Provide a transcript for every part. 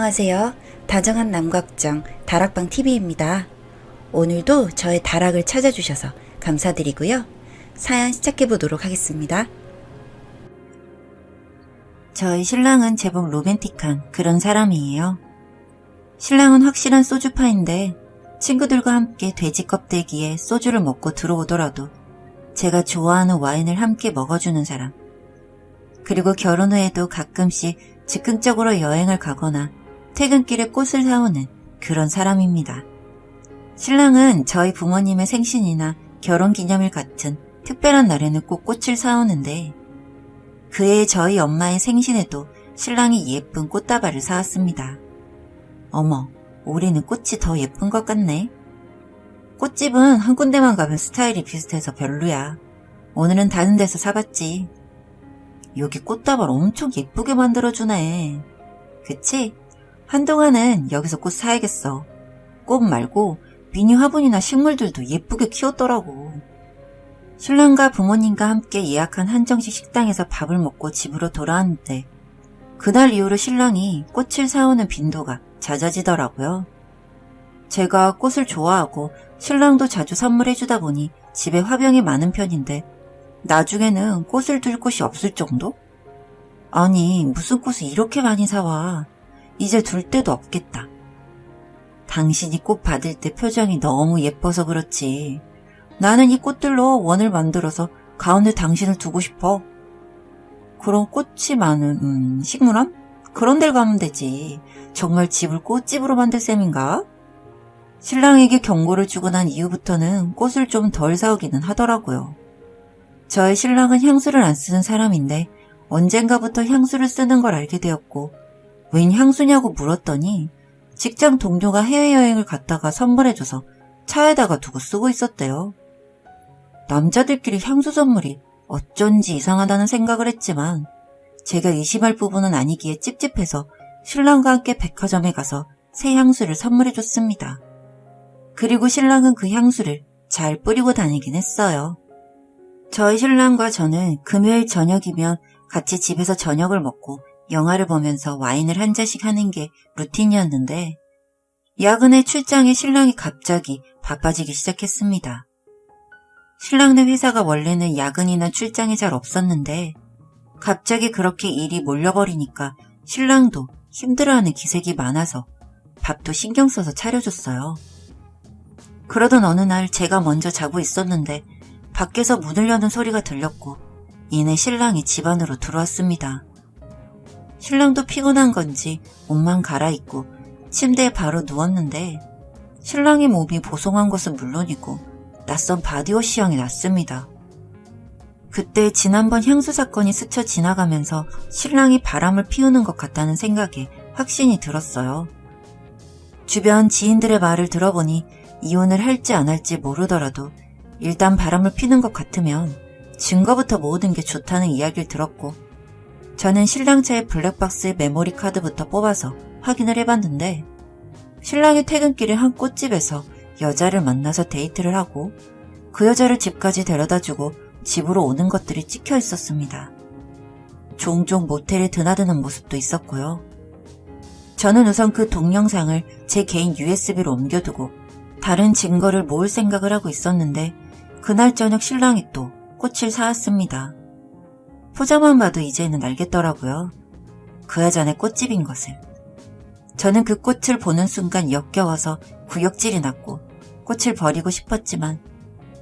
안녕하세요. 다정한 남걱정 다락방TV입니다. 오늘도 저의 다락을 찾아주셔서 감사드리고요. 사연 시작해보도록 하겠습니다. 저희 신랑은 제법 로맨틱한 그런 사람이에요. 신랑은 확실한 소주파인데 친구들과 함께 돼지 껍데기에 소주를 먹고 들어오더라도 제가 좋아하는 와인을 함께 먹어주는 사람. 그리고 결혼 후에도 가끔씩 즉흥적으로 여행을 가거나 퇴근길에 꽃을 사오는 그런 사람입니다. 신랑은 저희 부모님의 생신이나 결혼기념일 같은 특별한 날에는 꼭 꽃을 사오는데 그해 저희 엄마의 생신에도 신랑이 예쁜 꽃다발을 사왔습니다. 어머, 올해는 꽃이 더 예쁜 것 같네. 꽃집은 한 군데만 가면 스타일이 비슷해서 별로야. 오늘은 다른 데서 사봤지. 여기 꽃다발 엄청 예쁘게 만들어주네. 그치? 한동안은 여기서 꽃 사야겠어. 꽃 말고 미니 화분이나 식물들도 예쁘게 키웠더라고. 신랑과 부모님과 함께 예약한 한정식 식당에서 밥을 먹고 집으로 돌아왔는데 그날 이후로 신랑이 꽃을 사오는 빈도가 잦아지더라고요. 제가 꽃을 좋아하고 신랑도 자주 선물해주다 보니 집에 화병이 많은 편인데 나중에는 꽃을 둘 곳이 없을 정도? 아니, 무슨 꽃을 이렇게 많이 사와. 이제 둘 데도 없겠다. 당신이 꽃 받을 때 표정이 너무 예뻐서 그렇지. 나는 이 꽃들로 원을 만들어서 가운데 당신을 두고 싶어. 그런 꽃이 많은 식물원? 그런 데를 가면 되지. 정말 집을 꽃집으로 만들 셈인가? 신랑에게 경고를 주고 난 이후부터는 꽃을 좀 덜 사오기는 하더라고요. 저의 신랑은 향수를 안 쓰는 사람인데 언젠가부터 향수를 쓰는 걸 알게 되었고 웬 향수냐고 물었더니 직장 동료가 해외여행을 갔다가 선물해줘서 차에다가 두고 쓰고 있었대요. 남자들끼리 향수 선물이 어쩐지 이상하다는 생각을 했지만 제가 의심할 부분은 아니기에 찝찝해서 신랑과 함께 백화점에 가서 새 향수를 선물해줬습니다. 그리고 신랑은 그 향수를 잘 뿌리고 다니긴 했어요. 저희 신랑과 저는 금요일 저녁이면 같이 집에서 저녁을 먹고 영화를 보면서 와인을 한 잔씩 하는 게 루틴이었는데 야근의 출장에 신랑이 갑자기 바빠지기 시작했습니다. 신랑네 회사가 원래는 야근이나 출장이 잘 없었는데 갑자기 그렇게 일이 몰려버리니까 신랑도 힘들어하는 기색이 많아서 밥도 신경 써서 차려줬어요. 그러던 어느 날 제가 먼저 자고 있었는데 밖에서 문을 여는 소리가 들렸고 이내 신랑이 집 안으로 들어왔습니다. 신랑도 피곤한 건지 옷만 갈아입고 침대에 바로 누웠는데 신랑의 몸이 보송한 것은 물론이고 낯선 바디워시 향이 났습니다. 그때 지난번 향수 사건이 스쳐 지나가면서 신랑이 바람을 피우는 것 같다는 생각에 확신이 들었어요. 주변 지인들의 말을 들어보니 이혼을 할지 안 할지 모르더라도 일단 바람을 피는 것 같으면 증거부터 모으는 게 좋다는 이야기를 들었고 저는 신랑 차의 블랙박스의 메모리 카드부터 뽑아서 확인을 해봤는데 신랑이 퇴근길에 한 꽃집에서 여자를 만나서 데이트를 하고 그 여자를 집까지 데려다주고 집으로 오는 것들이 찍혀 있었습니다. 종종 모텔에 드나드는 모습도 있었고요. 저는 우선 그 동영상을 제 개인 USB로 옮겨두고 다른 증거를 모을 생각을 하고 있었는데 그날 저녁 신랑이 또 꽃을 사왔습니다. 포장만 봐도 이제는 알겠더라고요. 그 여전의 꽃집인 것을. 저는 그 꽃을 보는 순간 역겨워서 구역질이 났고 꽃을 버리고 싶었지만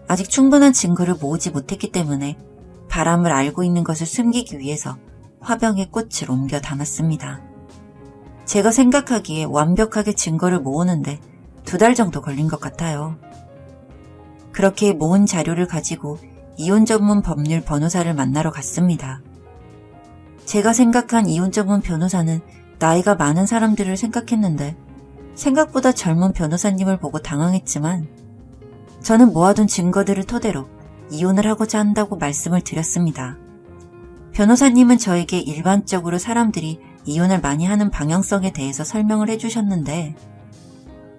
아직 충분한 증거를 모으지 못했기 때문에 바람을 알고 있는 것을 숨기기 위해서 화병에 꽃을 옮겨 담았습니다. 제가 생각하기에 완벽하게 증거를 모으는데 2달 정도 걸린 것 같아요. 그렇게 모은 자료를 가지고 이혼 전문 법률 변호사를 만나러 갔습니다. 제가 생각한 이혼 전문 변호사는 나이가 많은 사람들을 생각했는데 생각보다 젊은 변호사님을 보고 당황했지만 저는 모아둔 증거들을 토대로 이혼을 하고자 한다고 말씀을 드렸습니다. 변호사님은 저에게 일반적으로 사람들이 이혼을 많이 하는 방향성에 대해서 설명을 해주셨는데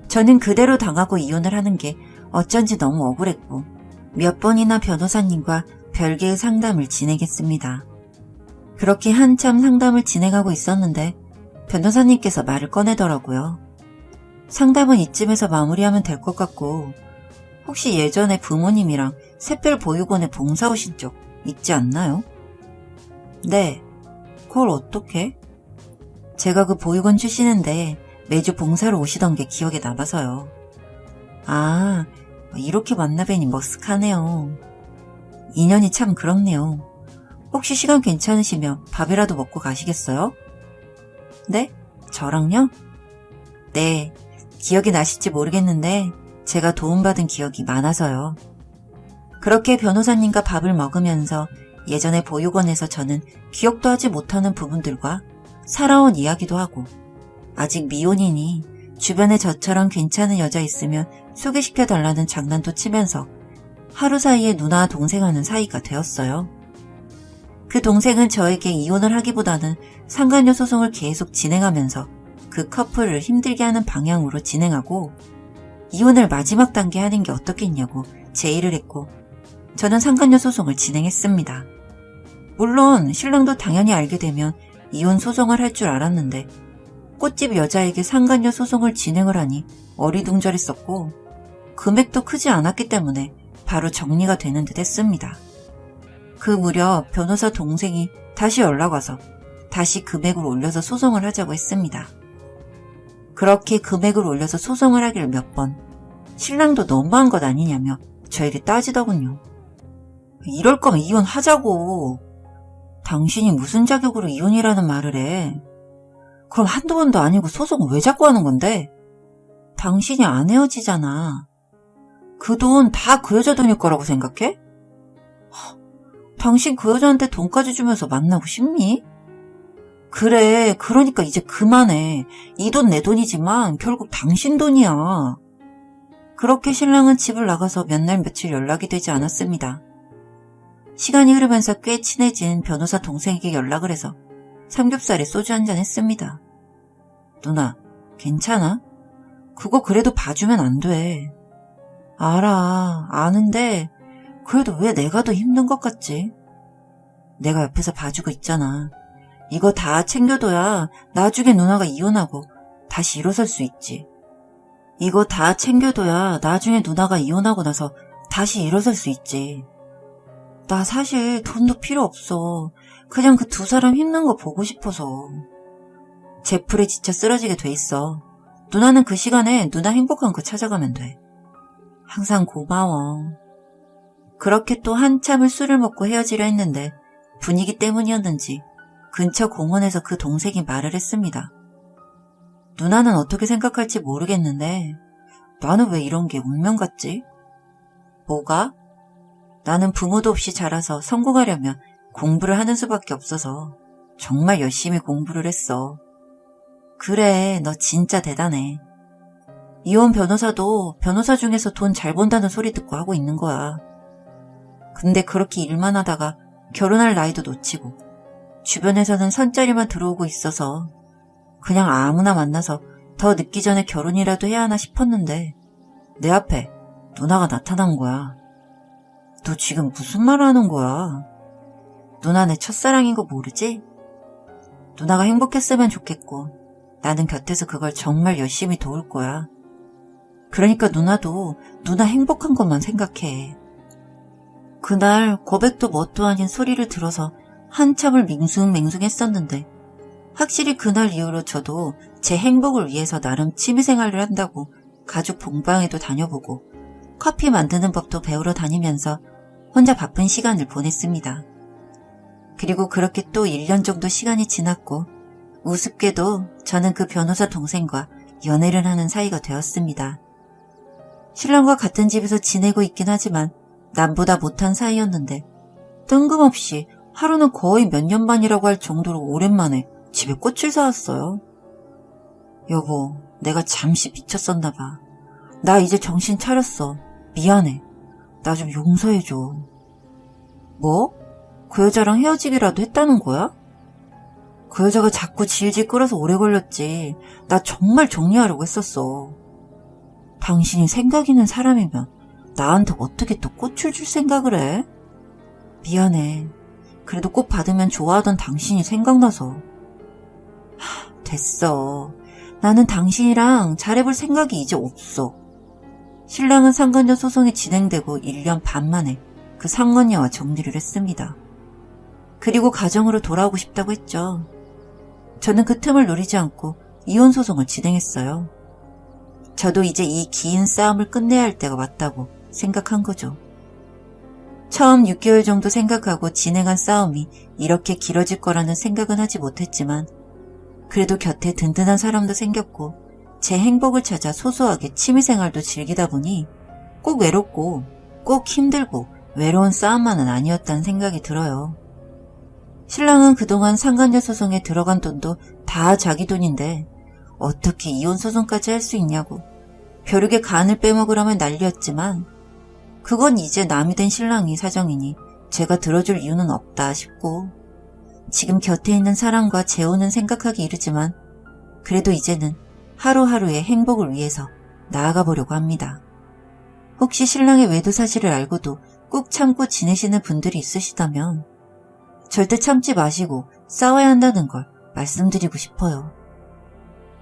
저는 그대로 당하고 이혼을 하는 게 어쩐지 너무 억울했고 몇 번이나 변호사님과 별개의 상담을 진행했습니다. 그렇게 한참 상담을 진행하고 있었는데 변호사님께서 말을 꺼내더라고요. 상담은 이쯤에서 마무리하면 될 것 같고 혹시 예전에 부모님이랑 샛별 보육원에 봉사 오신 적 있지 않나요? 네. 그걸 어떻게? 제가 그 보육원 출신인데 매주 봉사로 오시던 게 기억에 남아서요. 아, 이렇게 만나뵈니 머쓱하네요. 인연이 참 그렇네요. 혹시 시간 괜찮으시면 밥이라도 먹고 가시겠어요? 네? 저랑요? 네, 기억이 나실지 모르겠는데 제가 도움받은 기억이 많아서요. 그렇게 변호사님과 밥을 먹으면서 예전에 보육원에서 저는 기억도 하지 못하는 부분들과 살아온 이야기도 하고 아직 미혼이니 주변에 저처럼 괜찮은 여자 있으면 소개시켜달라는 장난도 치면서 하루 사이에 누나와 동생하는 사이가 되었어요. 그 동생은 저에게 이혼을 하기보다는 상간녀 소송을 계속 진행하면서 그 커플을 힘들게 하는 방향으로 진행하고 이혼을 마지막 단계 하는 게 어떻겠냐고 제의를 했고 저는 상간녀 소송을 진행했습니다. 물론 신랑도 당연히 알게 되면 이혼 소송을 할 줄 알았는데 꽃집 여자에게 상간녀 소송을 진행을 하니 어리둥절했었고 금액도 크지 않았기 때문에 바로 정리가 되는 듯 했습니다. 그 무렵 변호사 동생이 다시 연락와서 다시 금액을 올려서 소송을 하자고 했습니다. 그렇게 금액을 올려서 소송을 하기를 몇 번 신랑도 너무한 것 아니냐며 저에게 따지더군요. 이럴 거면 이혼하자고. 당신이 무슨 자격으로 이혼이라는 말을 해. 그럼 한두 번도 아니고 소송을 왜 자꾸 하는 건데? 당신이 안 헤어지잖아. 그 돈 다 그 여자 돈일 거라고 생각해? 당신 그 여자한테 돈까지 주면서 만나고 싶니? 그래, 그러니까 이제 그만해. 이 돈 내 돈이지만 결국 당신 돈이야. 그렇게 신랑은 집을 나가서 몇 날 며칠 연락이 되지 않았습니다. 시간이 흐르면서 꽤 친해진 변호사 동생에게 연락을 해서 삼겹살에 소주 한잔 했습니다. 누나, 괜찮아? 그거 그래도 봐주면 안 돼. 알아, 아는데 그래도 왜 내가 더 힘든 것 같지? 내가 옆에서 봐주고 있잖아. 이거 다 챙겨둬야 나중에 누나가 이혼하고 다시 일어설 수 있지. 이거 다 챙겨둬야 나중에 누나가 이혼하고 나서 다시 일어설 수 있지. 나 사실 돈도 필요 없어. 그냥 그 두 사람 힘든 거 보고 싶어서. 제풀에 지쳐 쓰러지게 돼 있어. 누나는 그 시간에 누나 행복한 거 찾아가면 돼. 항상 고마워. 그렇게 또 한참을 술을 먹고 헤어지려 했는데 분위기 때문이었는지 근처 공원에서 그 동생이 말을 했습니다. 누나는 어떻게 생각할지 모르겠는데 나는 왜 이런 게 운명 같지? 뭐가? 나는 부모도 없이 자라서 성공하려면 공부를 하는 수밖에 없어서 정말 열심히 공부를 했어. 그래, 너 진짜 대단해. 이혼 변호사도 변호사 중에서 돈 잘 번다는 소리 듣고 하고 있는 거야. 근데 그렇게 일만 하다가 결혼할 나이도 놓치고 주변에서는 선자리만 들어오고 있어서 그냥 아무나 만나서 더 늦기 전에 결혼이라도 해야 하나 싶었는데 내 앞에 누나가 나타난 거야. 너 지금 무슨 말 하는 거야? 누나 내 첫사랑인 거 모르지? 누나가 행복했으면 좋겠고 나는 곁에서 그걸 정말 열심히 도울 거야. 그러니까 누나도 누나 행복한 것만 생각해. 그날 고백도 뭣도 아닌 소리를 들어서 한참을 맹숭맹숭했었는데 확실히 그날 이후로 저도 제 행복을 위해서 나름 취미생활을 한다고 가족 봉방에도 다녀보고 커피 만드는 법도 배우러 다니면서 혼자 바쁜 시간을 보냈습니다. 그리고 그렇게 또 1년 정도 시간이 지났고 우습게도 저는 그 변호사 동생과 연애를 하는 사이가 되었습니다. 신랑과 같은 집에서 지내고 있긴 하지만 남보다 못한 사이였는데 뜬금없이 하루는 거의 몇 년 만이라고 할 정도로 오랜만에 집에 꽃을 사왔어요. 여보, 내가 잠시 미쳤었나 봐. 나 이제 정신 차렸어. 미안해. 나 좀 용서해줘. 뭐? 그 여자랑 헤어지기라도 했다는 거야? 그 여자가 자꾸 질질 끌어서 오래 걸렸지. 나 정말 정리하려고 했었어. 당신이 생각 있는 사람이면 나한테 어떻게 또 꽃을 줄 생각을 해? 미안해. 그래도 꽃 받으면 좋아하던 당신이 생각나서. 됐어. 나는 당신이랑 잘해볼 생각이 이제 없어. 신랑은 상간녀 소송이 진행되고 1년 반 만에 그 상간녀와 정리를 했습니다. 그리고 가정으로 돌아오고 싶다고 했죠. 저는 그 틈을 노리지 않고 이혼 소송을 진행했어요. 저도 이제 이 긴 싸움을 끝내야 할 때가 왔다고 생각한 거죠. 처음 6개월 정도 생각하고 진행한 싸움이 이렇게 길어질 거라는 생각은 하지 못했지만 그래도 곁에 든든한 사람도 생겼고 제 행복을 찾아 소소하게 취미생활도 즐기다 보니 꼭 외롭고 꼭 힘들고 외로운 싸움만은 아니었다는 생각이 들어요. 신랑은 그동안 상간녀 소송에 들어간 돈도 다 자기 돈인데 어떻게 이혼 소송까지 할 수 있냐고 벼룩의 간을 빼먹으라면 난리였지만 그건 이제 남이 된 신랑이 사정이니 제가 들어줄 이유는 없다 싶고 지금 곁에 있는 사람과 재혼은 생각하기 이르지만 그래도 이제는 하루하루의 행복을 위해서 나아가 보려고 합니다. 혹시 신랑의 외도 사실을 알고도 꾹 참고 지내시는 분들이 있으시다면 절대 참지 마시고 싸워야 한다는 걸 말씀드리고 싶어요.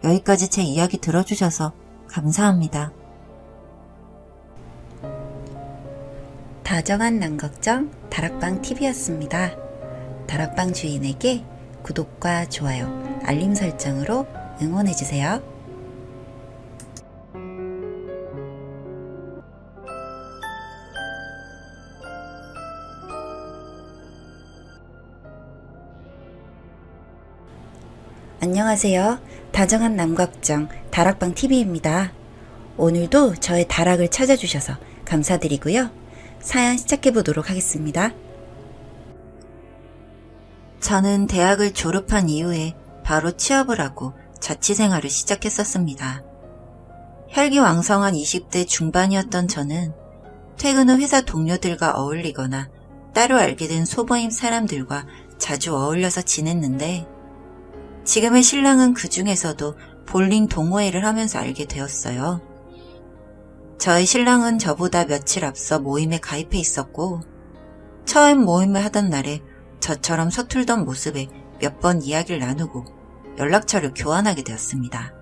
여기까지 제 이야기 들어주셔서 감사합니다. 다정한 남걱정 다락방 TV였습니다. 다락방 주인에게 구독과 좋아요, 알림 설정으로 응원해주세요. 안녕하세요. 다정한 남걱정 다락방 TV입니다. 오늘도 저의 다락을 찾아주셔서 감사드리고요. 사연 시작해보도록 하겠습니다. 저는 대학을 졸업한 이후에 바로 취업을 하고 자취생활을 시작했었습니다. 혈기왕성한 20대 중반이었던 저는 퇴근 후 회사 동료들과 어울리거나 따로 알게 된 소모임 사람들과 자주 어울려서 지냈는데 지금의 신랑은 그 중에서도 볼링 동호회를 하면서 알게 되었어요. 저희 신랑은 저보다 며칠 앞서 모임에 가입해 있었고 처음 모임을 하던 날에 저처럼 서툴던 모습에 몇 번 이야기를 나누고 연락처를 교환하게 되었습니다.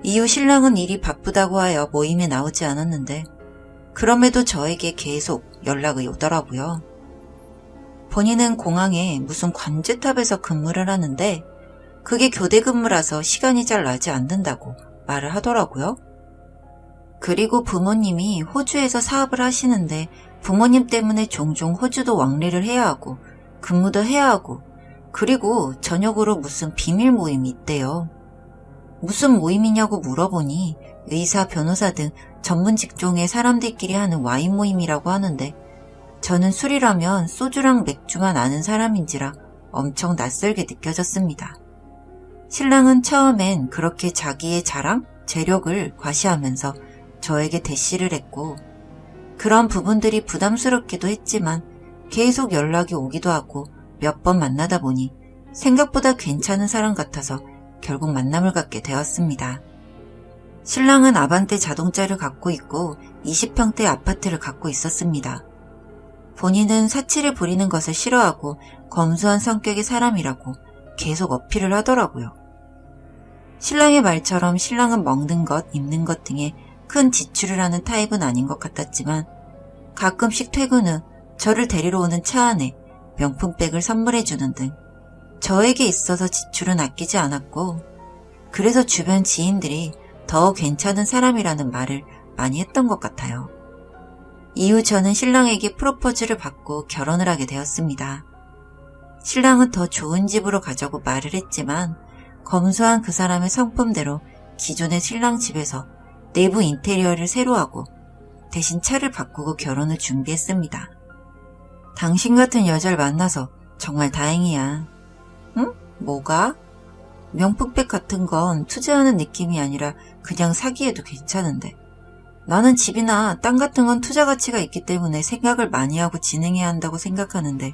이후 신랑은 일이 바쁘다고 하여 모임에 나오지 않았는데 그럼에도 저에게 계속 연락이 오더라고요. 본인은 공항에 무슨 관제탑에서 근무를 하는데 그게 교대 근무라서 시간이 잘 나지 않는다고 말을 하더라고요. 그리고 부모님이 호주에서 사업을 하시는데 부모님 때문에 종종 호주도 왕래를 해야 하고 근무도 해야 하고 그리고 저녁으로 무슨 비밀 모임이 있대요. 무슨 모임이냐고 물어보니 의사, 변호사 등 전문 직종의 사람들끼리 하는 와인 모임이라고 하는데 저는 술이라면 소주랑 맥주만 아는 사람인지라 엄청 낯설게 느껴졌습니다. 신랑은 처음엔 그렇게 자기의 자랑, 재력을 과시하면서 저에게 대시를 했고 그런 부분들이 부담스럽기도 했지만 계속 연락이 오기도 하고 몇 번 만나다 보니 생각보다 괜찮은 사람 같아서 결국 만남을 갖게 되었습니다. 신랑은 아반떼 자동차를 갖고 있고 20평대 아파트를 갖고 있었습니다. 본인은 사치를 부리는 것을 싫어하고 검소한 성격의 사람이라고 계속 어필을 하더라고요. 신랑의 말처럼 신랑은 먹는 것, 입는 것 등에 큰 지출을 하는 타입은 아닌 것 같았지만 가끔씩 퇴근 후 저를 데리러 오는 차 안에 명품백을 선물해주는 등 저에게 있어서 지출은 아끼지 않았고 그래서 주변 지인들이 더 괜찮은 사람이라는 말을 많이 했던 것 같아요. 이후 저는 신랑에게 프로포즈를 받고 결혼을 하게 되었습니다. 신랑은 더 좋은 집으로 가자고 말을 했지만 검소한 그 사람의 성품대로 기존의 신랑 집에서 내부 인테리어를 새로 하고 대신 차를 바꾸고 결혼을 준비했습니다. 당신 같은 여자를 만나서 정말 다행이야. 응? 뭐가? 명품백 같은 건 투자하는 느낌이 아니라 그냥 사기에도 괜찮은데 나는 집이나 땅 같은 건 투자 가치가 있기 때문에 생각을 많이 하고 진행해야 한다고 생각하는데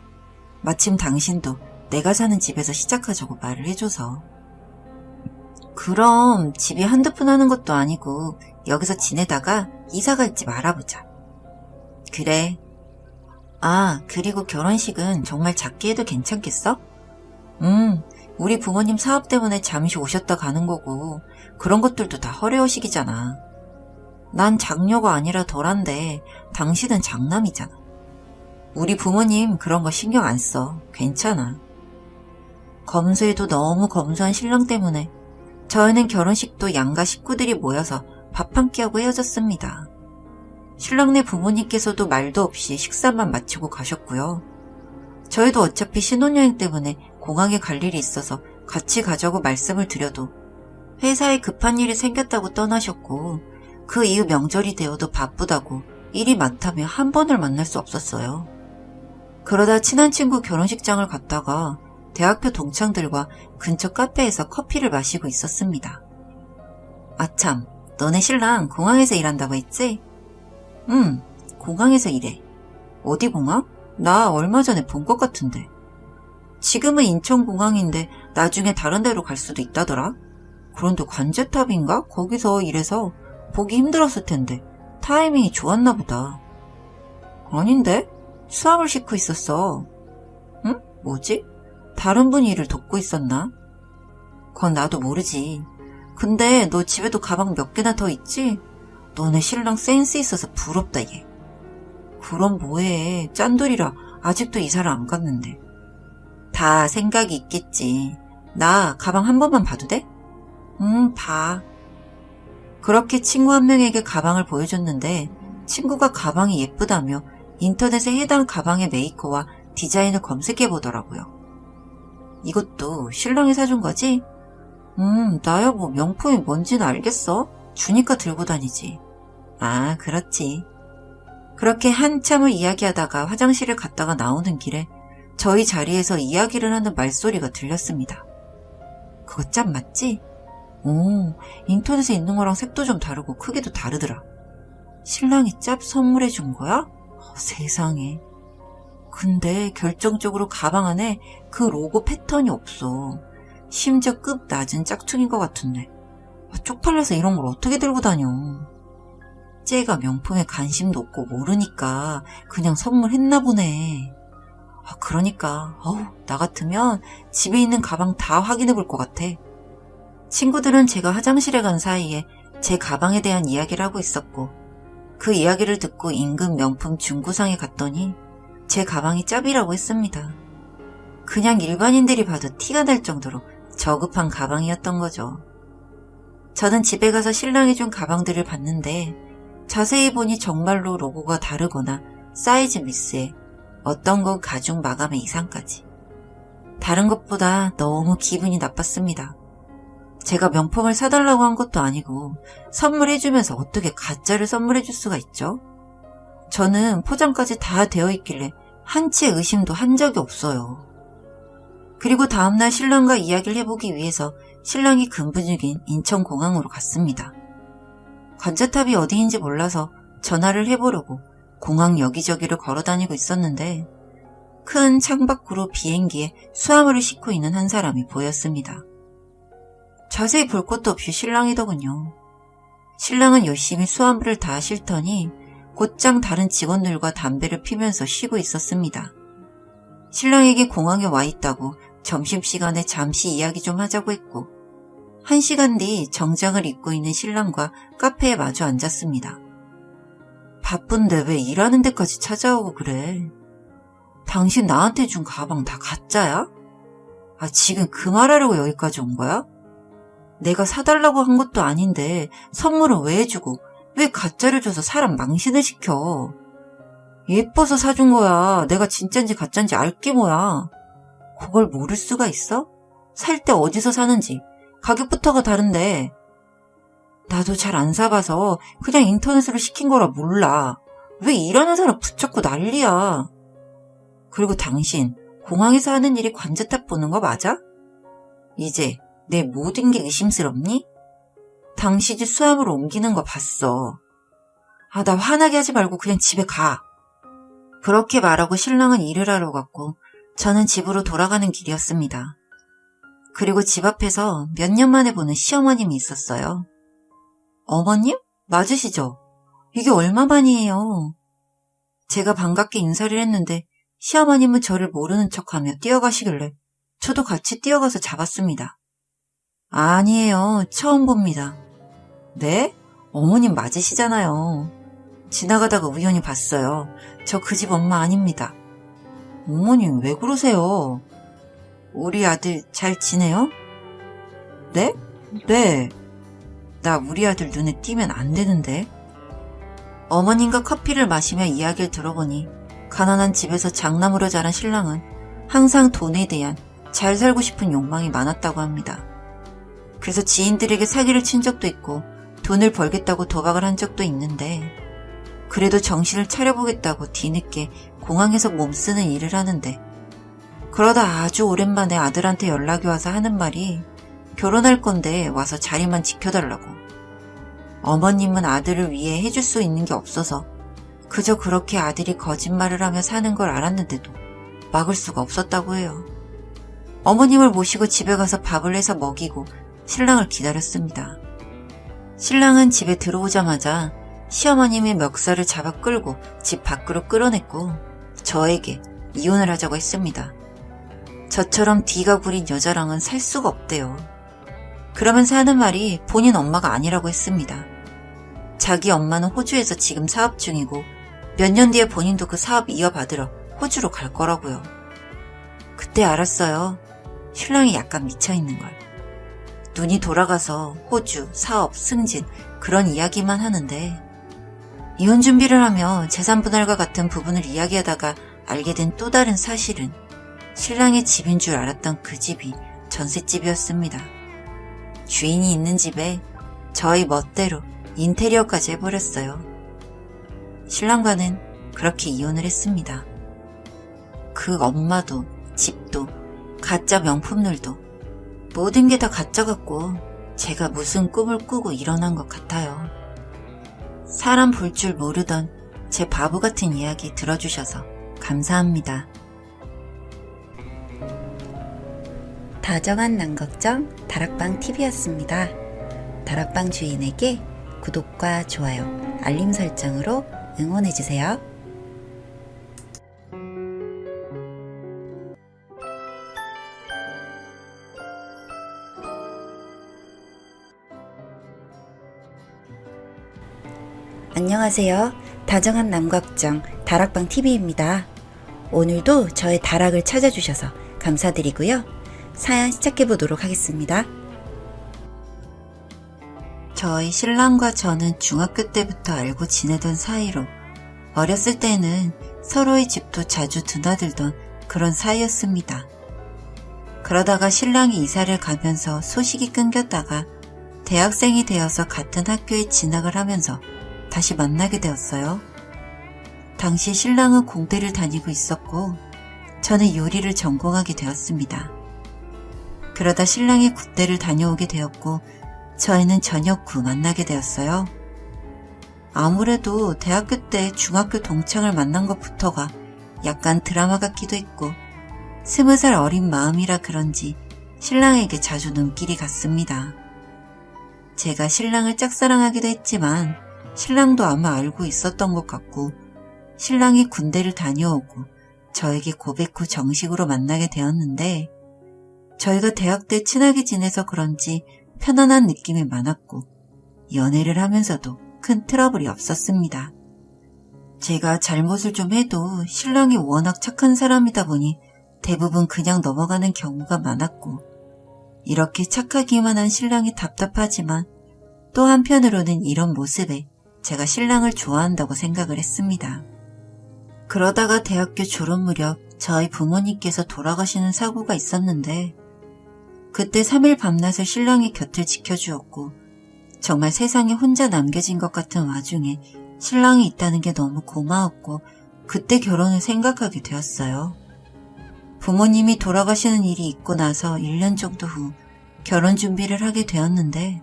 마침 당신도 내가 사는 집에서 시작하자고 말을 해줘서 그럼 집이 한두 푼 하는 것도 아니고 여기서 지내다가 이사 갈지 말아보자. 그래. 아, 그리고 결혼식은 정말 작게 해도 괜찮겠어? 우리 부모님 사업 때문에 잠시 오셨다 가는 거고 그런 것들도 다 허례허식이잖아. 난 장녀가 아니라 덜한데 당신은 장남이잖아. 우리 부모님 그런 거 신경 안 써. 괜찮아. 검소해도 너무 검소한 신랑 때문에 저희는 결혼식도 양가 식구들이 모여서 밥 한 끼 하고 헤어졌습니다. 신랑네 부모님께서도 말도 없이 식사만 마치고 가셨고요. 저희도 어차피 신혼여행 때문에 공항에 갈 일이 있어서 같이 가자고 말씀을 드려도 회사에 급한 일이 생겼다고 떠나셨고 그 이후 명절이 되어도 바쁘다고 일이 많다며 한 번을 만날 수 없었어요. 그러다 친한 친구 결혼식장을 갔다가 대학교 동창들과 근처 카페에서 커피를 마시고 있었습니다. 아참, 너네 신랑 공항에서 일한다고 했지? 응, 공항에서 일해. 어디 공항? 나 얼마 전에 본 것 같은데. 지금은 인천공항인데 나중에 다른 데로 갈 수도 있다더라. 그런데 관제탑인가? 거기서 일해서 보기 힘들었을 텐데 타이밍이 좋았나 보다. 아닌데? 수압을 싣고 있었어. 응? 뭐지? 다른 분이 일을 돕고 있었나? 그건 나도 모르지. 근데 너 집에도 가방 몇 개나 더 있지? 너네 신랑 센스 있어서 부럽다 얘. 그럼 뭐해. 짠돌이라 아직도 이사를 안 갔는데. 다 생각이 있겠지. 나 가방 한 번만 봐도 돼? 응, 봐. 그렇게 친구 한 명에게 가방을 보여줬는데 친구가 가방이 예쁘다며 인터넷에 해당 가방의 메이커와 디자인을 검색해보더라고요. 이것도 신랑이 사준 거지? 나야 뭐 명품이 뭔지는 알겠어. 주니까 들고 다니지. 아, 그렇지. 그렇게 한참을 이야기하다가 화장실을 갔다가 나오는 길에 저희 자리에서 이야기를 하는 말소리가 들렸습니다. 그거 짭 맞지? 오, 인터넷에 있는 거랑 색도 좀 다르고 크기도 다르더라. 신랑이 짭 선물해 준 거야? 세상에. 근데 결정적으로 가방 안에 그 로고 패턴이 없어. 심지어 급 낮은 짝퉁인 것 같은데. 쪽팔려서 이런 걸 어떻게 들고 다녀. 쟤가 명품에 관심도 없고 모르니까 그냥 선물했나 보네. 그러니까 나 같으면 집에 있는 가방 다 확인해 볼 것 같아. 친구들은 제가 화장실에 간 사이에 제 가방에 대한 이야기를 하고 있었고 그 이야기를 듣고 인근 명품 중고상에 갔더니 제 가방이 짭이라고 했습니다. 그냥 일반인들이 봐도 티가 날 정도로 저급한 가방이었던 거죠. 저는 집에 가서 신랑이 준 가방들을 봤는데 자세히 보니 정말로 로고가 다르거나 사이즈 미스에 어떤 건 가죽 마감의 이상까지. 다른 것보다 너무 기분이 나빴습니다. 제가 명품을 사달라고 한 것도 아니고 선물해주면서 어떻게 가짜를 선물해줄 수가 있죠? 저는 포장까지 다 되어 있길래 한치의 의심도 한 적이 없어요. 그리고 다음날 신랑과 이야기를 해보기 위해서 신랑이 근무 중인 인천공항으로 갔습니다. 관제탑이 어디인지 몰라서 전화를 해보려고 공항 여기저기를 걸어다니고 있었는데 큰 창밖으로 비행기에 수화물을 싣고 있는 한 사람이 보였습니다. 자세히 볼 것도 없이 신랑이더군요. 신랑은 열심히 수화물을 다 싣더니 곧장 다른 직원들과 담배를 피면서 쉬고 있었습니다. 신랑에게 공항에 와 있다고 점심시간에 잠시 이야기 좀 하자고 했고 1시간 뒤 정장을 입고 있는 신랑과 카페에 마주 앉았습니다. 바쁜데 왜 일하는 데까지 찾아오고 그래? 당신 나한테 준 가방 다 가짜야? 지금 그 말하려고 여기까지 온 거야? 내가 사달라고 한 것도 아닌데 선물은 왜 해주고 왜 가짜를 줘서 사람 망신을 시켜? 예뻐서 사준 거야. 내가 진짠지 가짠지 알게 뭐야. 그걸 모를 수가 있어? 살 때 어디서 사는지 가격부터가 다른데. 나도 잘 안 사봐서 그냥 인터넷으로 시킨 거라 몰라. 왜 일하는 사람 붙잡고 난리야. 그리고 당신 공항에서 하는 일이 관제탑 보는 거 맞아? 이제 내 모든 게 의심스럽니? 당신이 수압으로 옮기는 거 봤어. 나 화나게 하지 말고 그냥 집에 가. 그렇게 말하고 신랑은 일을 하러 갔고 저는 집으로 돌아가는 길이었습니다. 그리고 집 앞에서 몇 년 만에 보는 시어머님이 있었어요. 어머님? 맞으시죠? 이게 얼마만이에요? 제가 반갑게 인사를 했는데 시어머님은 저를 모르는 척하며 뛰어가시길래 저도 같이 뛰어가서 잡았습니다. 아니에요. 처음 봅니다. 네? 어머님 맞으시잖아요. 지나가다가 우연히 봤어요. 저 그 집 엄마 아닙니다. 어머님 왜 그러세요? 우리 아들 잘 지내요? 네? 네. 나 우리 아들 눈에 띄면 안 되는데. 어머님과 커피를 마시며 이야기를 들어보니 가난한 집에서 장남으로 자란 신랑은 항상 돈에 대한 잘 살고 싶은 욕망이 많았다고 합니다. 그래서 지인들에게 사기를 친 적도 있고 돈을 벌겠다고 도박을 한 적도 있는데 그래도 정신을 차려보겠다고 뒤늦게 공항에서 몸쓰는 일을 하는데 그러다 아주 오랜만에 아들한테 연락이 와서 하는 말이 결혼할 건데 와서 자리만 지켜달라고. 어머님은 아들을 위해 해줄 수 있는 게 없어서 그저 그렇게 아들이 거짓말을 하며 사는 걸 알았는데도 막을 수가 없었다고 해요. 어머님을 모시고 집에 가서 밥을 해서 먹이고 신랑을 기다렸습니다. 신랑은 집에 들어오자마자 시어머님의 멱살을 잡아 끌고 집 밖으로 끌어냈고 저에게 이혼을 하자고 했습니다. 저처럼 뒤가 구린 여자랑은 살 수가 없대요. 그러면서 하는 말이 본인 엄마가 아니라고 했습니다. 자기 엄마는 호주에서 지금 사업 중이고 몇 년 뒤에 본인도 그 사업 이어받으러 호주로 갈 거라고요. 그때 알았어요. 신랑이 약간 미쳐있는 걸. 눈이 돌아가서 호주, 사업, 승진 그런 이야기만 하는데 이혼 준비를 하며 재산 분할과 같은 부분을 이야기하다가 알게 된 또 다른 사실은 신랑의 집인 줄 알았던 그 집이 전셋집이었습니다. 주인이 있는 집에 저희 멋대로 인테리어까지 해버렸어요. 신랑과는 그렇게 이혼을 했습니다. 그 엄마도 집도 가짜 명품들도 모든 게 다 가짜 같고 제가 무슨 꿈을 꾸고 일어난 것 같아요. 사람 볼 줄 모르던 제 바보 같은 이야기 들어주셔서 감사합니다. 다정한 남걱정 다락방 TV였습니다. 다락방 주인에게 구독과 좋아요, 알림 설정으로 응원해주세요. 안녕하세요. 다정한 남걱정 다락방 TV입니다. 오늘도 저의 다락을 찾아주셔서 감사드리고요. 사연 시작해보도록 하겠습니다. 저희 신랑과 저는 중학교 때부터 알고 지내던 사이로 어렸을 때는 서로의 집도 자주 드나들던 그런 사이였습니다. 그러다가 신랑이 이사를 가면서 소식이 끊겼다가 대학생이 되어서 같은 학교에 진학을 하면서 다시 만나게 되었어요. 당시 신랑은 공대를 다니고 있었고 저는 요리를 전공하게 되었습니다. 그러다 신랑이 군대를 다녀오게 되었고 저희는 저녁 후 만나게 되었어요. 아무래도 대학교 때 중학교 동창을 만난 것부터가 약간 드라마 같기도 했고 20살 어린 마음이라 그런지 신랑에게 자주 눈길이 갔습니다. 제가 신랑을 짝사랑하기도 했지만 신랑도 아마 알고 있었던 것 같고 신랑이 군대를 다녀오고 저에게 고백 후 정식으로 만나게 되었는데 저희가 대학 때 친하게 지내서 그런지 편안한 느낌이 많았고 연애를 하면서도 큰 트러블이 없었습니다. 제가 잘못을 좀 해도 신랑이 워낙 착한 사람이다 보니 대부분 그냥 넘어가는 경우가 많았고 이렇게 착하기만 한 신랑이 답답하지만 또 한편으로는 이런 모습에 제가 신랑을 좋아한다고 생각을 했습니다. 그러다가 대학교 졸업 무렵 저희 부모님께서 돌아가시는 사고가 있었는데 그때 3일 밤낮을 신랑이 곁을 지켜주었고 정말 세상에 혼자 남겨진 것 같은 와중에 신랑이 있다는 게 너무 고마웠고 그때 결혼을 생각하게 되었어요. 부모님이 돌아가시는 일이 있고 나서 1년 정도 후 결혼 준비를 하게 되었는데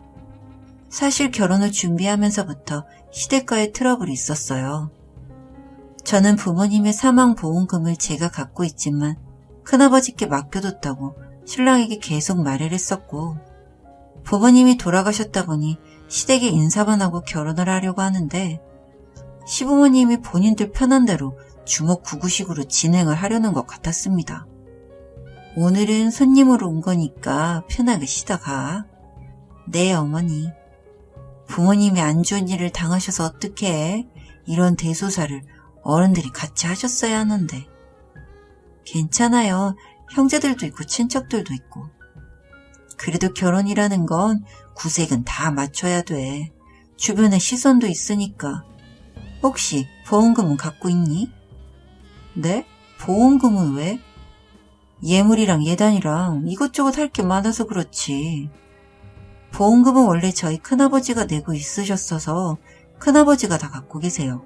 사실 결혼을 준비하면서부터 시댁과의 트러블이 있었어요. 저는 부모님의 사망보험금을 제가 갖고 있지만 큰아버지께 맡겨뒀다고 신랑에게 계속 말을 했었고 부모님이 돌아가셨다 보니 시댁에 인사만 하고 결혼을 하려고 하는데 시부모님이 본인들 편한 대로 주먹구구식으로 진행을 하려는 것 같았습니다. 오늘은 손님으로 온 거니까 편하게 쉬다 가. 네, 어머니. 부모님이 안 좋은 일을 당하셔서 어떡해. 이런 대소사를 어른들이 같이 하셨어야 하는데. 괜찮아요. 형제들도 있고 친척들도 있고. 그래도 결혼이라는 건 구색은 다 맞춰야 돼. 주변에 시선도 있으니까. 혹시 보험금은 갖고 있니? 네? 보험금은 왜? 예물이랑 예단이랑 이것저것 할 게 많아서 그렇지. 보험금은 원래 저희 큰아버지가 내고 있으셨어서 큰아버지가 다 갖고 계세요.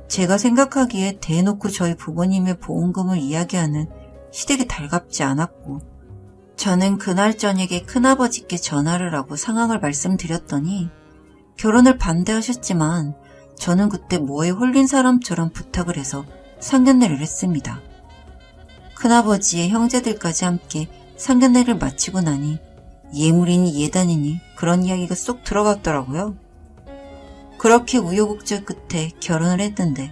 제가 생각하기에 대놓고 저희 부모님의 보험금을 이야기하는 시댁이 달갑지 않았고, 저는 그날 저녁에 큰아버지께 전화를 하고 상황을 말씀드렸더니 결혼을 반대하셨지만 저는 그때 뭐에 홀린 사람처럼 부탁을 해서 상견례를 했습니다. 큰아버지의 형제들까지 함께 상견례를 마치고 나니 예물이니 예단이니 그런 이야기가 쏙 들어갔더라고요. 그렇게 우여곡절 끝에 결혼을 했는데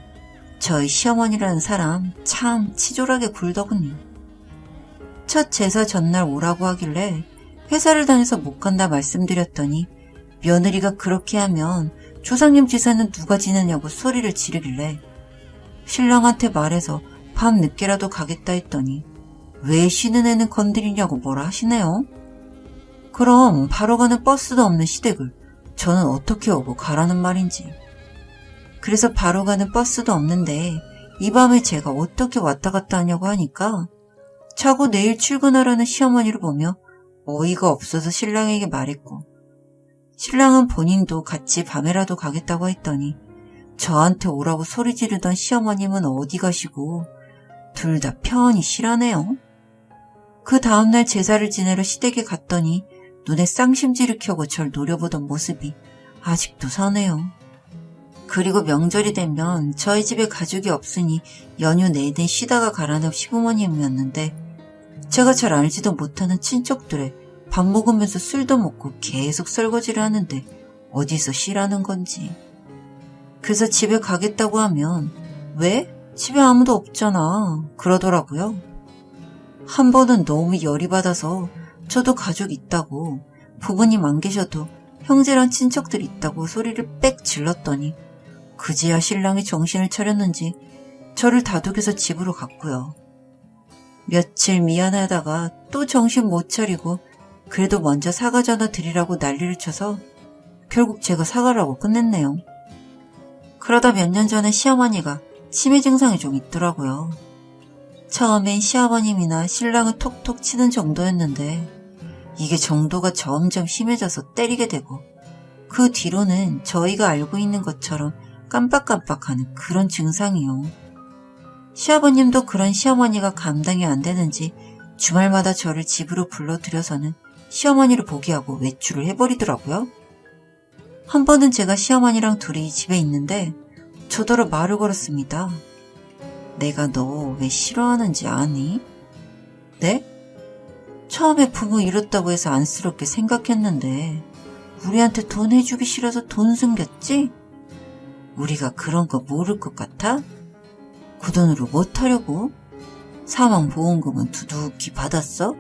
저희 시어머니라는 사람 참 치졸하게 굴더군요. 첫 제사 전날 오라고 하길래 회사를 다녀서 못 간다 말씀드렸더니 며느리가 그렇게 하면 조상님 제사는 누가 지내냐고 소리를 지르길래 신랑한테 말해서 밤 늦게라도 가겠다 했더니 왜 쉬는 애는 건드리냐고 뭐라 하시네요. 그럼 바로 가는 버스도 없는 시댁을 저는 어떻게 오고 가라는 말인지. 그래서 바로 가는 버스도 없는데 이 밤에 제가 어떻게 왔다 갔다 하냐고 하니까 자고 내일 출근하라는 시어머니를 보며 어이가 없어서 신랑에게 말했고, 신랑은 본인도 같이 밤에라도 가겠다고 했더니 저한테 오라고 소리 지르던 시어머님은 어디 가시고 둘 다 편히 쉬라네요. 그 다음날 제사를 지내러 시댁에 갔더니 눈에 쌍심지를 켜고 절 노려보던 모습이 아직도 서네요. 그리고 명절이 되면 저희 집에 가족이 없으니 연휴 내내 쉬다가 가라는 시부모님이었는데 제가 잘 알지도 못하는 친척들에 밥 먹으면서 술도 먹고 계속 설거지를 하는데 어디서 쉬라는 건지. 그래서 집에 가겠다고 하면 왜? 집에 아무도 없잖아. 그러더라고요. 한 번은 너무 열이 받아서 저도 가족 있다고, 부모님 안 계셔도 형제랑 친척들 있다고 소리를 빽 질렀더니 그제야 신랑이 정신을 차렸는지 저를 다독여서 집으로 갔고요. 며칠 미안하다가 또 정신 못 차리고 그래도 먼저 사과 전화 드리라고 난리를 쳐서 결국 제가 사과라고 끝냈네요. 그러다 몇 년 전에 시어머니가 치매 증상이 좀 있더라고요. 처음엔 시아버님이나 신랑을 톡톡 치는 정도였는데 이게 정도가 점점 심해져서 때리게 되고 그 뒤로는 저희가 알고 있는 것처럼 깜빡깜빡하는 그런 증상이요. 시아버님도 그런 시어머니가 감당이 안 되는지 주말마다 저를 집으로 불러들여서는 시어머니를 보게 하고 외출을 해버리더라고요. 한 번은 제가 시어머니랑 둘이 집에 있는데 저더러 말을 걸었습니다. 내가 너 왜 싫어하는지 아니? 네? 처음에 부모 잃었다고 해서 안쓰럽게 생각했는데 우리한테 돈 해주기 싫어서 돈 숨겼지? 우리가 그런 거 모를 것 같아? 그 돈으로 뭐 하려고? 사망보험금은 두둑히 받았어?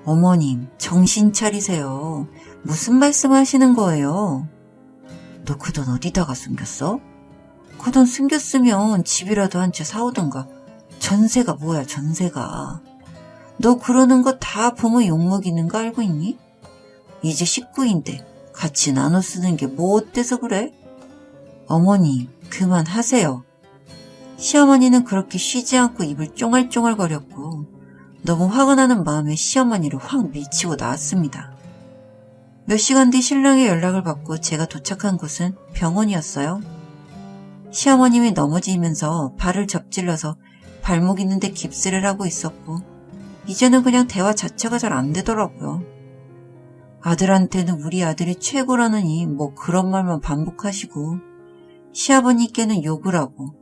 어머님, 정신 차리세요. 무슨 말씀하시는 거예요? 너 그 돈 어디다가 숨겼어? 그 돈 숨겼으면 집이라도 한 채 사오던가. 전세가 뭐야, 전세가. 너 그러는 거 다 부모 욕먹이는 거 알고 있니? 이제 식구인데 같이 나눠 쓰는 게 뭐 어때서 그래? 어머니, 그만하세요. 시어머니는 그렇게 쉬지 않고 입을 쫑알쫑알거렸고 너무 화가 나는 마음에 시어머니를 확 밀치고 나왔습니다. 몇 시간 뒤 신랑의 연락을 받고 제가 도착한 곳은 병원이었어요. 시어머님이 넘어지면서 발을 접질러서 발목 있는데 깁스를 하고 있었고 이제는 그냥 대화 자체가 잘 안 되더라고요. 아들한테는 우리 아들이 최고라느니 뭐 그런 말만 반복하시고 시아버님께는 욕을 하고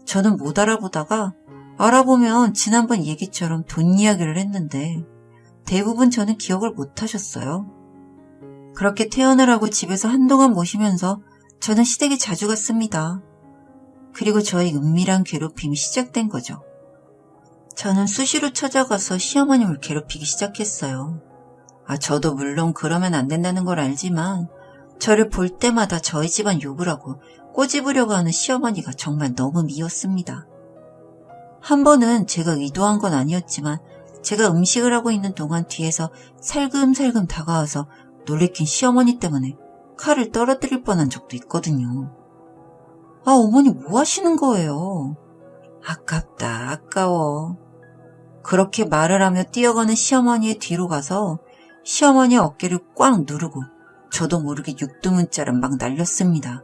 저는 못 알아보다가 알아보면 지난번 얘기처럼 돈 이야기를 했는데 대부분 저는 기억을 못 하셨어요. 그렇게 퇴원을 하고 집에서 한동안 모시면서 저는 시댁에 자주 갔습니다. 그리고 저의 은밀한 괴롭힘이 시작된 거죠. 저는 수시로 찾아가서 시어머님을 괴롭히기 시작했어요. 저도 물론 그러면 안 된다는 걸 알지만 저를 볼 때마다 저희 집안 욕을 하고 꼬집으려고 하는 시어머니가 정말 너무 미웠습니다. 한 번은 제가 의도한 건 아니었지만 제가 음식을 하고 있는 동안 뒤에서 살금살금 다가와서 놀래킨 시어머니 때문에 칼을 떨어뜨릴 뻔한 적도 있거든요. 어머니 뭐 하시는 거예요? 아깝다, 아까워. 그렇게 말을 하며 뛰어가는 시어머니의 뒤로 가서 시어머니의 어깨를 꽉 누르고 저도 모르게 육두문자를 막 날렸습니다.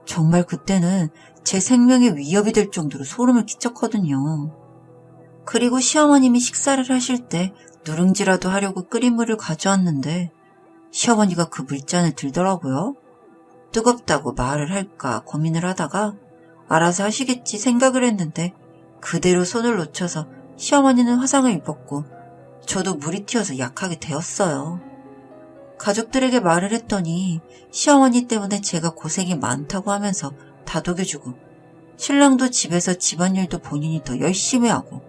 정말 그때는 제 생명에 위협이 될 정도로 소름을 끼쳤거든요. 그리고 시어머님이 식사를 하실 때 누룽지라도 하려고 끓인 물을 가져왔는데 시어머니가 그 물잔을 들더라고요. 뜨겁다고 말을 할까 고민을 하다가 알아서 하시겠지 생각을 했는데 그대로 손을 놓쳐서 시어머니는 화상을 입었고 저도 물이 튀어서 약하게 데었어요. 가족들에게 말을 했더니 시어머니 때문에 제가 고생이 많다고 하면서 다독여주고 신랑도 집에서 집안일도 본인이 더 열심히 하고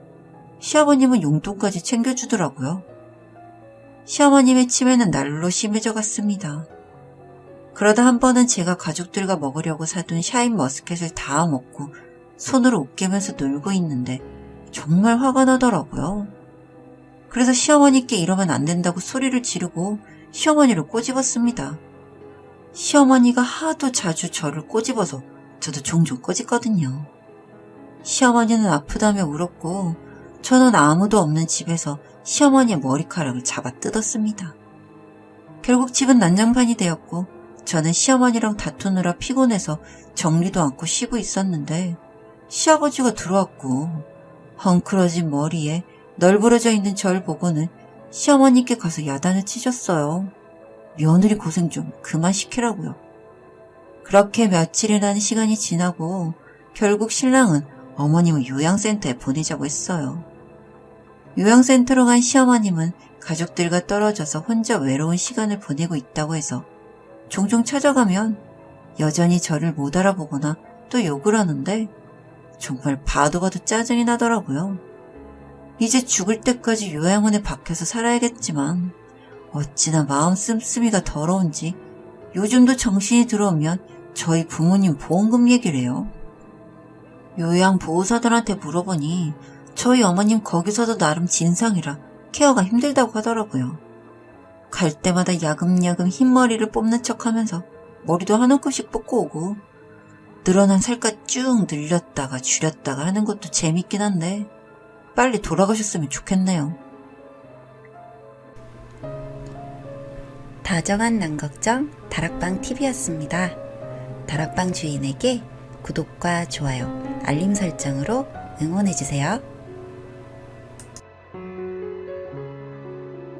시아버님은 용돈까지 챙겨주더라고요. 시어머님의 치매는 날로 심해져 갔습니다. 그러다 한 번은 제가 가족들과 먹으려고 사둔 샤인머스켓을 다 먹고 손으로 옷개면서 놀고 있는데 정말 화가 나더라고요. 그래서 시어머니께 이러면 안 된다고 소리를 지르고 시어머니를 꼬집었습니다. 시어머니가 하도 자주 저를 꼬집어서 저도 종종 꼬집거든요. 시어머니는 아프다며 울었고 저는 아무도 없는 집에서 시어머니의 머리카락을 잡아 뜯었습니다. 결국 집은 난장판이 되었고 저는 시어머니랑 다투느라 피곤해서 정리도 않고 쉬고 있었는데 시아버지가 들어왔고 헝클어진 머리에 널브러져 있는 절 보고는 시어머니께 가서 야단을 치셨어요. 며느리 고생 좀 그만 시키라고요. 그렇게 며칠이라는 시간이 지나고 결국 신랑은 어머님을 요양센터에 보내자고 했어요. 요양센터로 간 시어머님은 가족들과 떨어져서 혼자 외로운 시간을 보내고 있다고 해서 종종 찾아가면 여전히 저를 못 알아보거나 또 욕을 하는데 정말 봐도 짜증이 나더라고요. 이제 죽을 때까지 요양원에 박혀서 살아야겠지만 어찌나 마음 씀씀이가 더러운지 요즘도 정신이 들어오면 저희 부모님 보험금 얘기를 해요. 요양보호사들한테 물어보니 저희 어머님 거기서도 나름 진상이라 케어가 힘들다고 하더라고요. 갈 때마다 야금야금 흰머리를 뽑는 척하면서 머리도 한 움큼씩 뽑고 오고 늘어난 살갗 쭉 늘렸다가 줄였다가 하는 것도 재밌긴 한데 빨리 돌아가셨으면 좋겠네요. 다정한 남걱정 다락방TV였습니다. 다락방 주인에게 구독과 좋아요, 알림 설정으로 응원해주세요.